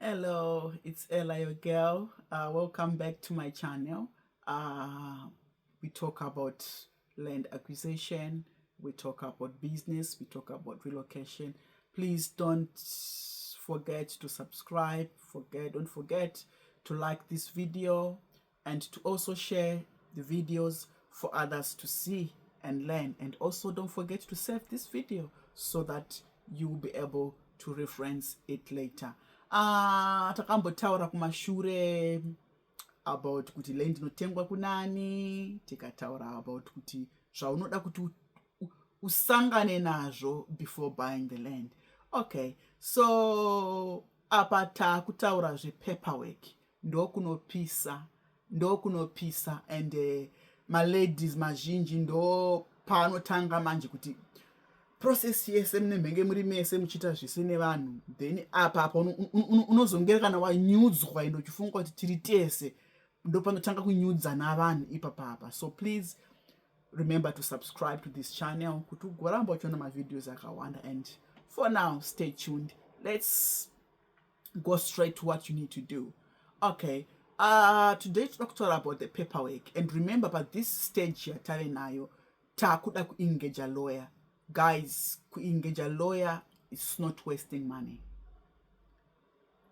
Hello, it's Ella, your girl. Welcome back to my channel. We talk about land acquisition, we talk about business, we talk about relocation. Please don't forget to subscribe. Don't forget to like this video and to also share the videos for others to see and learn. And also don't forget to save this video so that you will be able to reference it later. Takambotaura kumashure about kuti land inotengwa kunani, tikataura about kuti zvaunoda kuti usangane nazvo before buying the land. Okay, so apa takutaura paperwork ndokunopisa and maladies mazhinji ndo panotanga manje kuti process yese mnemhenge muri mese muchita zvese nevanhu, then apa unozongera kana wanyudzwa endo chifunga kuti tiri tese ndo panotanga kunyudza navanhu ipapapa. So please remember to subscribe to this channel kuti ugoramba uchiona mavideos akawanda. And for now, stay tuned. Let's go straight to what you need to do. Okay, today talk about the paperwork. And remember, by this stage here tave nayo takuda ku-engage a lawyer. Guys, engage a lawyer is not wasting money.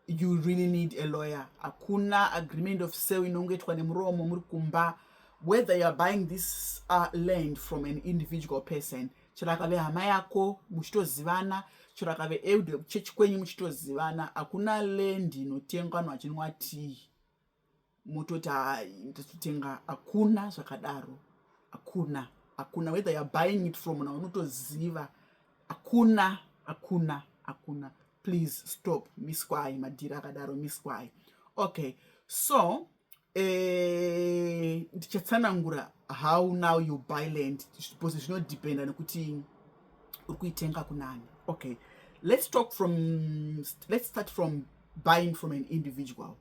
You really need a lawyer. Akuna agreement of sale inongetwa nemuromo muri kumba. Whether you are buying this land from an individual person, chirakave hama yako muchitozivana, chirakave eude chechi kwenyu muchitozivana, akuna land inotengwa nwachinwati mutota ndatotenga, akuna zvakadaro. Akuna whether you are buying it from unotoziva, akuna. Please stop miskwai madhira akadaro miskwai. Okay, so ndichatsanangura how now you buy land because it's not dependent nekuti urikuitenga kunani. Okay, let's start from buying from an individual.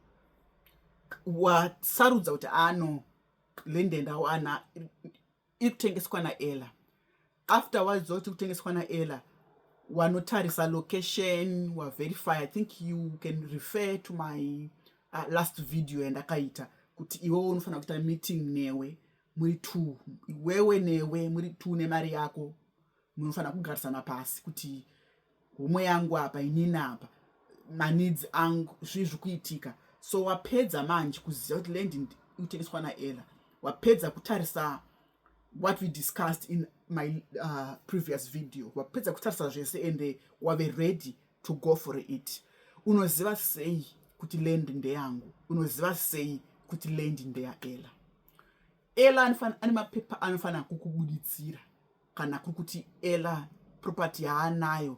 Wasarudza kuti ano land ndawana ikutengeswa naElla. Afterwards zoti kutengeswa naElla, wanotarisa location, wa verify. I think you can refer to my last video endakaita kuti iwewe unofana kuita meeting newe muri two, iwewe newe muri two nemari yako munofana kugarisana pasi kuti homwe yangu apa, inini apa, maneeds angu zvizvi kuitika. So wapedza manje kuziva kuti land inotengeswa naElla, wapedza kutarisa what we discussed in my previous video, wapedza kutarisa zvese and wave ready to go for it. Unoziva sei kuti land ndeyangu, unoziva sei kuti land ndeyaElla. Ella ane mapepa anofana kukubuditsira kana kuti Ella property yaanayo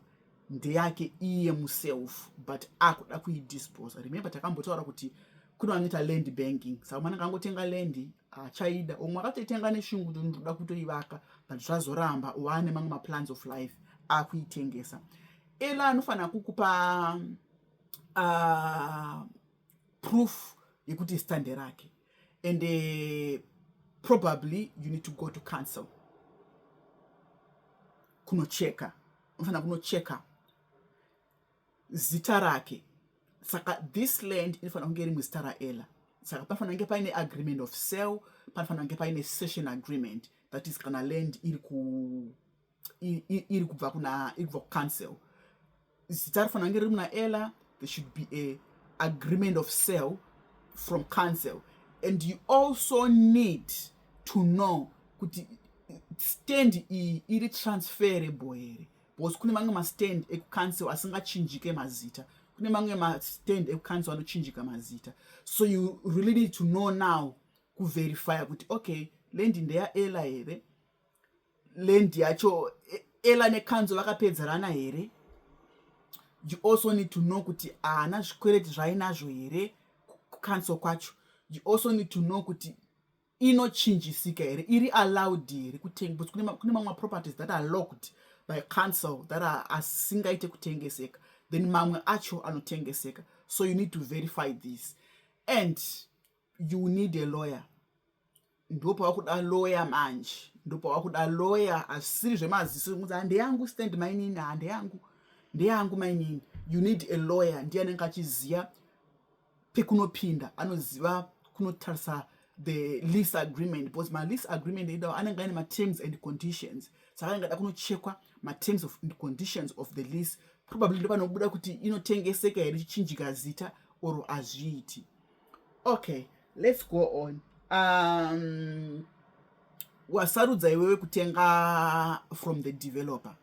ndeyake iye muself but akuda kuidispose. Remember takambotaura kuti kuna vanoita land banking. Saka mwana kangotenga land achaida, umwe akatoitenga neshungu ndoda kutoivaka but zvazoramba uwane mamwe maplans of life akuitengesa. Ella anofana kukupa proof yekuti stande rake, and probably you need to go to council kunocheka. Unofana kunocheka zita rake. Saka this land inofana kunge iri muzita raElla. Saka panofana kunge paine agreement of sale, panofana kunge paine cession agreement, that is kana land iri kubva council. Zita rofana kunge riri munaElla. There should be a agreement of sale from council. And you also need to know kuti stand iri transferable here, because kune mamwe mastand ekucouncil asingachinjike mazita, kune mamwe mastand ekucouncil anochinjika mazita. So you really need to know now kuverify kuti okay, land ndeyaElla here, land yacho Ella necouncil vakapedzerana here. You also need to know kuti ana zvikwereti zvainazvo here kucouncil kwacho. You also need to know kuti inochinjisika here, iri allowed here kutenga, because kune mamwe properties that are locked by council that are asingaite kutengeseka, then mamwe acho anotengeseka. So you need to verify this, and you need a lawyer. Ndopa wakuda lawyer manje, ndopa wakuda lawyer asiri zvemaziso kuti ndeyangu stand mainini, ndeyangu mainini. You need a lawyer, ndiye anenge achiziya pekunopinda anoziva kunotarisa the lease agreement, because my lease agreement anenge ane ma-terms and conditions, saka ingada kunochekwa ma-terms and conditions of the lease. Probably ndopanobuda kuti inotengeseka here chichinjika zita or azviiti. Okay, let's go on. Wasarudza iwewe kutenga from the developer,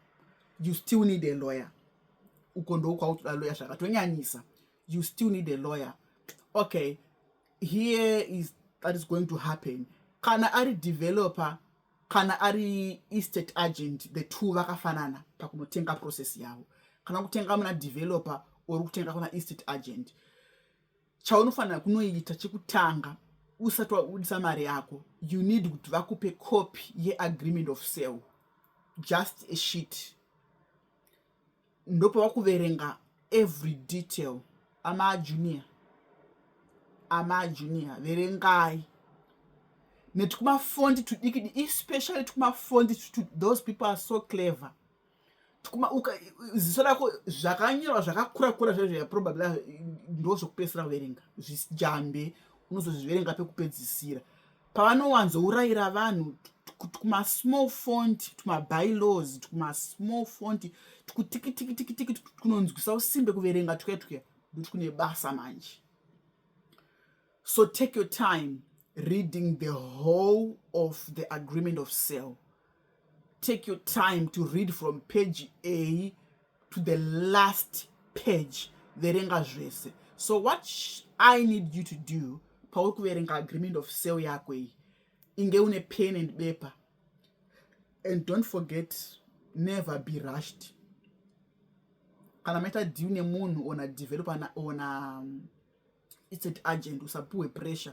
you still need a lawyer. Ukondo kwautoda lawyer zvakatonyanyisa, you still need a lawyer. Okay, here is that is going to happen. Kana ari developer, kana ari estate agent, the two vakafanana pakunotenga process yavo. Kana kutenga muna developer or kutenga kuna estate agent, chaunofanira kunoita chekutanga usati waudisa mari yako, you need kuti vakupe copy ye agreement of sale, just a sheet. Ndopo vakuverenga every detail. Ama junior verengai netukuma fondi tudiki, especially tukuma fondi to those people are so clever. Tukuma ziso rako zvakanyorwa zvakakura zvezvo probably ndozvokupedzisira kuverenga zvijambe unozozviverenga pekupedzisira. Pavanowanzourayira vanhu tukuma small font, tuma bylaws, tukuma small font, tukutikitikitiki kunonzwisa usimbe kuverenga tuke ndokuti kune basa manje. So take your time reading the whole of the agreement of sale. Take your time to read from page A to the last page. Verenga zvese. So what I need you to do, pauri kuverenga agreement of sale yako iyi, inge une pen and paper. And don't forget, never be rushed. Kana maita deal nemunhu ona developer ona estate agent, usapuwe pressure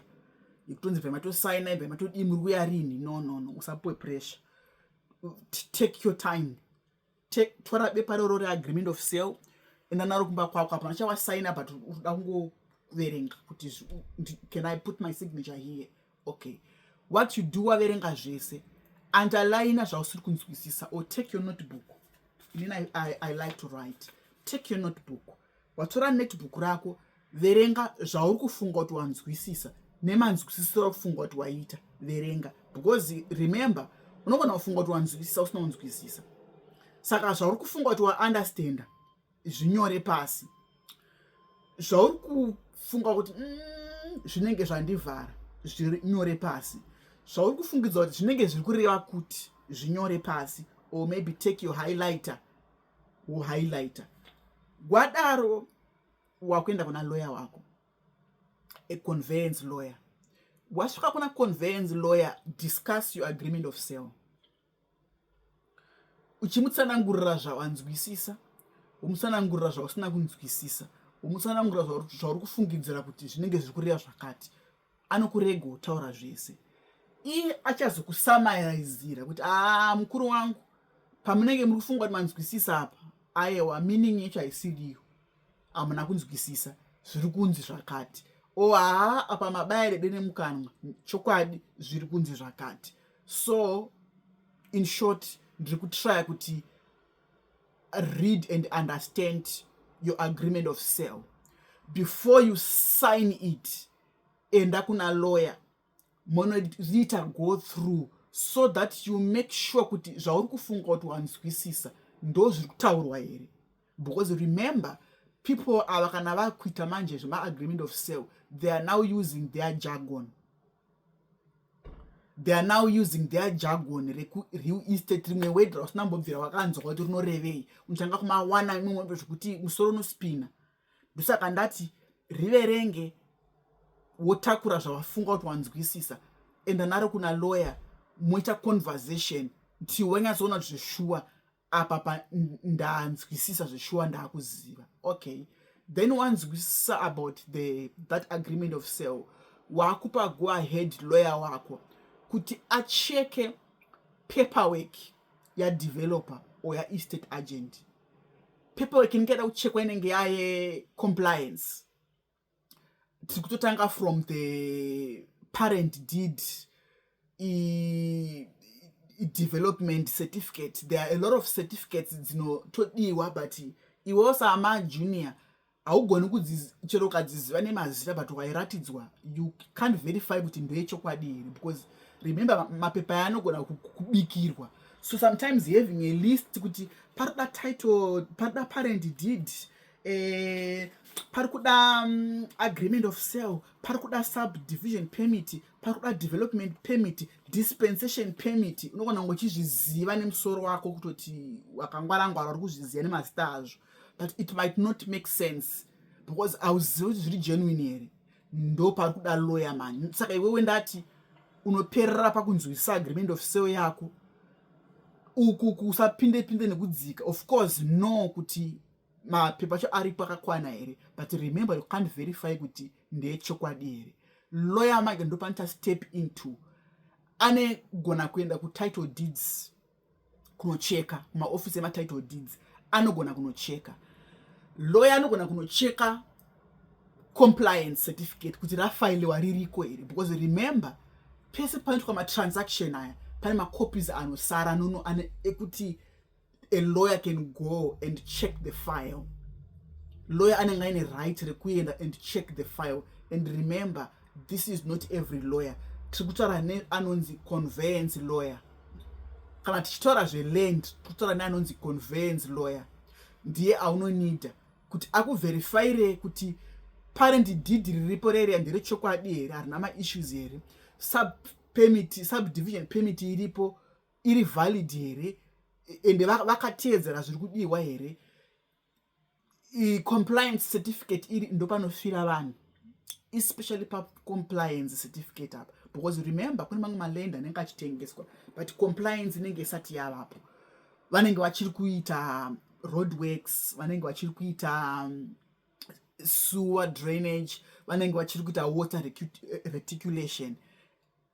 ikutonzi vemato sign vemato imruya rini. No, usapuwe pressure. Take your time. Tora bepa roro re agreement of sale enda naro kumba kwako apa nachawa sign but uda kungoverenga kuti can I put my signature here? Okay, what you do waverenga zvese, underline zvausiri kunzwisisa, or take your notebook. I like to write. Take your notebook. Watora notebook rako, verenga zvauri kufunga kuti wanzwisisa nemanzwisisiro kufunga kuti waita, verenga. Because remember, unogona kufunga kuti wanzwisisa usina kunzwisisa. Saka zvauri kufunga kuti waunderstand zvinyore pasi. Zvauri kufunga kuti zvinenge zvandivhara zvinyore pasi. Zvauri kufungidza kuti zvinenge zviri kureva kuti zvinyore pasi, or maybe take your highlighter highlighter. Gwadaro wakuenda kuna lawyer wako, a conveyance lawyer. Wasvika kuna conveyance lawyer, discuss your agreement of sale. Uchimutsanangurira zvawanzwisisa, umutsanangurira zvausina kunzwisisa, umutsanangurira zvauri kufungidzira kuti zvinenge zviri kureva zvakati. Anokurega kutaura zvese. Iye achazokusamarizira kuti mukuru wangu, pamunenge muri kufunga kuti manzwisisa apa, aiwa meaning yacho haisiriyo, hamuna kunzwisisa, zviri kunzi zvakati. Apa mabayire dene mukanwa, chokwadi zviri kunzi zvakati. So in short, ndiri kutry kuti read and understand your agreement of sale before you sign it. Enda kuna lawyer, monoita go through, so that you make sure kuti zvauri kufunga kuti wanzwisisa ndo zviri kutaurwa here. Because remember, people ava kana vakuita manje zvema agreement of sale, they are now using their jargon. They are now using their jargon. Real estate rimwe wedra usinambobvira wakanzwa kuti rinorevei, unotanga kumawana imwe mwe zvekuti musoro unospina. Ndosaka ndati riverenge wotakura zvawafunga kuti wanzwisisa, enda naro kuna lawyer, moita conversation until wanyatsoona zveshuwa apa ndanzwisisa zveshuwa ndakuziva. Okay, then wanzwisisa about that agreement of sale, wakupa go ahead lawyer wako kuti acheke paperwork ya developer or ya estate agent. Paperwork ingeda kuchekwa inenge yaye compliance. Tikutotanga from the parent deed development certificate. There are a lot of certificates todiwa, but iwosa ama junior haugoni chero ukadziziva nemazita but ukairatidzwa you can't verify kuti ndeyechokwadi here, because remember mapepa yanogona kubikirwa. So sometimes having a list kuti parikuda title, parikuda parent deed, parikuda agreement of sale, parikuda subdivision permit, parikuda development permit, dispensation permit, unogona ngochizviziva nemusoro wako kutoti wakangwara-ngwara uri kuzviziva nemazita azvo, but it might not make sense because hauzivi kuti zviri genuine here. Ndo parikuda lawyer man. Saka iwewe ndati unoperera pakunzwisisa agreement of sale yako uku kusapinde nekudzika. Of course no kuti mapepa acho aripo akakwana here, but remember you can't verify kuti ndeyechokwadi here. Lawyer man ndo panoita step into, anegona kuenda kutitle deeds kunocheka, kumaofisi ematitle deeds anogona kunocheka. Lawyer anogona kunocheka compliance certificate kuti rafailiwa ririko here, because remember pese panoitwa matransaction aya pane macopies anosara nono ekuti a lawyer can go and check the file. Lawyer anenge aine right rekuenda and check the file. And remember, this is not every lawyer. Tikutaura anonzi conveyance lawyer. Kana tichitora zveland tikutaura neanonzi conveyance lawyer. Ndiye aunonida kuti akuverifyire kuti parent deed riripo rere nderechokwadi here, harina maissues here, subdivision permit iripo iri valid here, ende vakateedzera zviri kudiwa here, compliance certificate iri ndo panofira vanhu, especially compliance certificate up, because remember kune mamwe maland anenge achitengeswa but compliance inenge isati yavapo. Vanenge vachiri kuita roadworks, vanenge vachiri kuita sewer drainage, vanenge vachiri kuita water reticulation.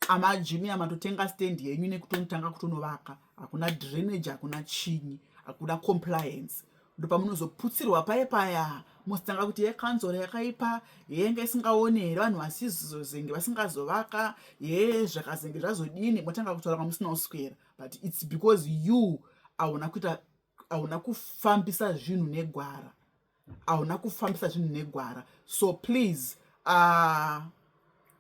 Amajunior matotenga stand yenyu nekutotanga kutonovaka, hakuna drainage, hakuna chinyi, hakuna compliance. Ndo pamunozoputsirwa paya mositanga kuti yekanzoro yakaipa, yenge isingaone here, vanhu vasizozenge vasingazovaka, zvakazenge zvazodini, motanga kutaura kwamusina uswera. But it's because you hauna kufambisa zvinhu negwara. Hauna kufambisa zvinhu negwara. So please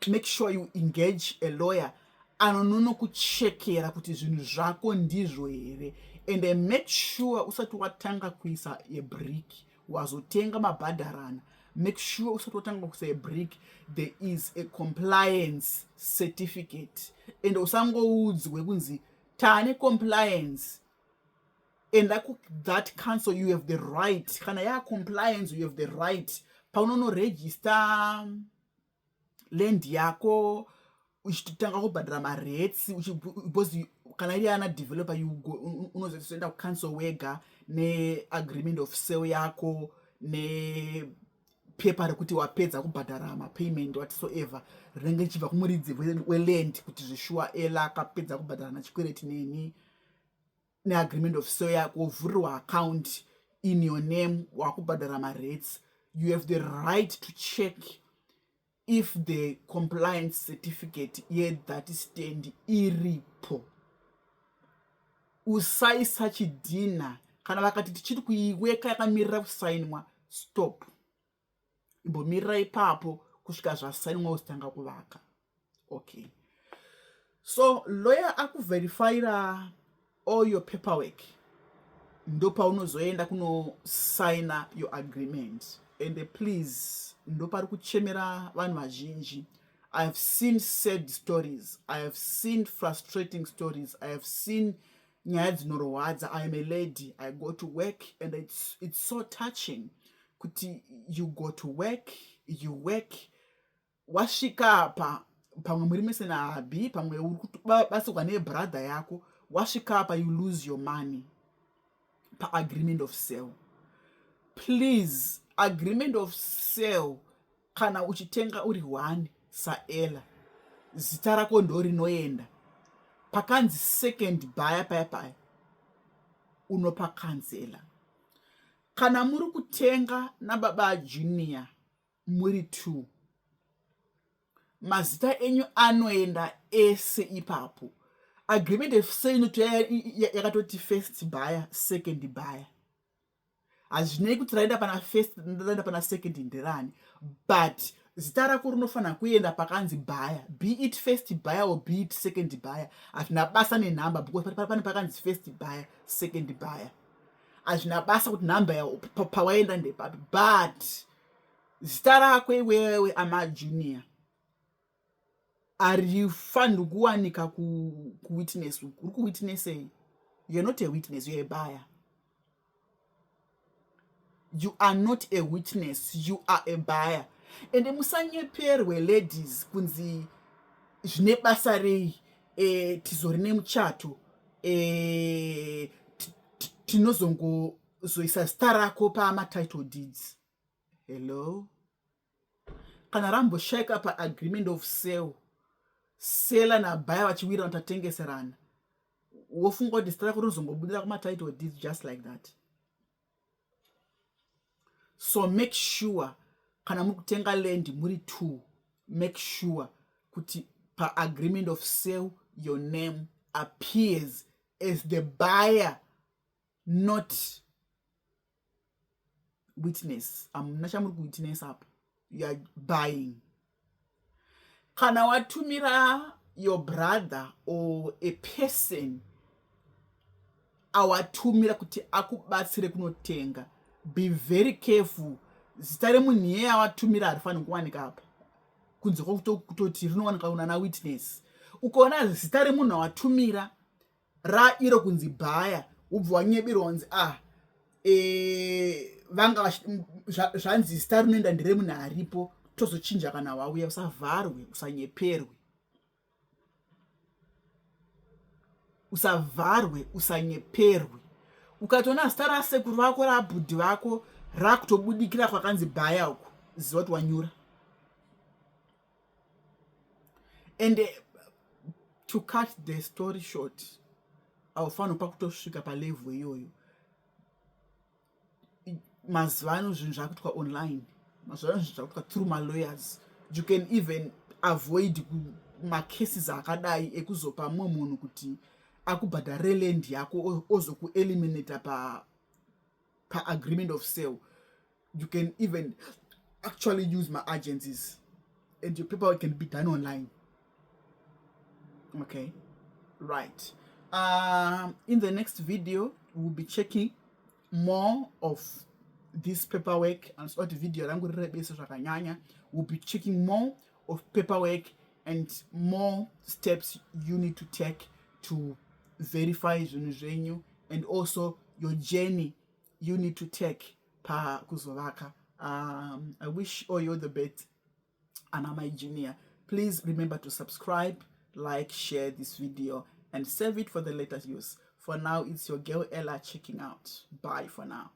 make sure you engage a lawyer anonono kuchekera kuti zvinhu zvako ndizvo here, and make sure usati watanga kuisa a brick wazotenga mabhadharana, make sure usati watanga kuisa a brick there is a compliance certificate, and usangoudzwe kunzi tane compliance, and that council you have the right, kana ya compliance you have the right paunono register land yako uchitanga kubhadhara marates, because kana iri ana developer unozoenda kucancel wega neagreement of sale yako nepepa rekuti wapedza kubhadhara mapayment whatsoever rinenge chibva kumuridzi weland kuti zvishua ela akapedza kubhadhara nachikwereti neni, neagreement of sale yako wovhurirwa account in your name wakubhadhara marates. You have the right to check if the compliance certificate yet that stand iripo. Usaisa chidhina kana vakati tichiri kuiweka yakamirira kusainwa, stop, imbomirira ipapo kusvika zvasainwa usitanga kuvaka. Okay, so lawyer akuverifyira all your paperwork, ndo paunozoenda kunosaina your agreement. And please, ndo pari kuchemera vanhu vazhinji. I have seen sad stories, I have seen frustrating stories, I have seen nyaya dzinorwadza. I am a lady, I go to work, and it's so touching kuti you go to work, you work, wasvika pamwe muri mese nahabi, pamwe uri kubasikwa nebrother yako, wasvika apa you lose your money pa agreement of sale. Please, agreement of sale kana uchitenga uri 1 saela, zita rako ndo rinoenda pakanzi second buyer paya unopa cancela. Kana muri kutenga nababa junior muri 2, mazita enyu anoenda ese ipapo. Agreement of sale inoto yakatoti first buyer, second buyer. hazvinei kuti raenda pana first raenda pana second ndirani, but zita rako rinofanira kuenda pakanzi buyer, be it first buyer or be it second buyer. Hazvina basa nenhamba because pane pakanzi first buyer, second buyer. Hazvina basa kuti nhamba pawaenda ndepapi, but zita rako iwewe amajunior harifanirwi kuwanika kuwitness. Uri kuwitnessei? You're not a witness, you're a buyer. You are not a witness, you are a buyer. And musanyeperwe ladies kunzi zvine basa rei tizori nemuchato tinozongozoisa zita rako pama-title deeds. Hello? Kana ramboshayika pa-agreement of sale, sela nabaya vachiwira vatatengeserana, wofunga kuti zita rako rinozongobudira kuma-title deeds just like that. So make sure kana muri kutenga land muri two, make sure kuti pa-agreement of sale your name appears as the buyer, not witness. Amuna chamuri kuwitness up. You are buying. Kana watumira your brother or a person awatumira kuti akubatsire kunotenga, be very careful. Zita remunhu iyeye awatumira harifanirwi kuwanika apa kunze kwokutoti rinowanika kunana witness. Ukaona zita remunhu awatumira rairo kunzi bhaya, ubva wanyebirwa kunzi vanga zvanzi zita rinoenda nderemunhu aripo, tozochinja kana wauya. Usavharwe, usanyeperwe. Usavharwe, usanyeperwe. Ukatoona zita rasekuru vako rabhudhi vako rakutobudikira kwakanzi bhaya uku, ziva kuti wanyura. And to cut the story short, haufanirwi pakutosvika palevel iyoyo. Mazuvano zvinhu zvakuitwa online, mazuvano zvinhu zvakuitwa through malawyers. You can even avoid macases akadai ekuzopa mumwe munhu kuti akubhadhare land yako ozokueliminata pa-agreement of sale. You can even actually use my agencies and your paperwork can be done online. Okay, right. In the next video, we'll be checking more of this paperwork. And so the video we'll be checking more of paperwork and more steps you need to take to verify zvinhu, and also your journey you need to take pa kuzovaka. I wish all you the best, and I'm engineer. Please remember to subscribe, like, share this video, and save it for the later use. For now, it's your girl Ella checking out. Bye for now.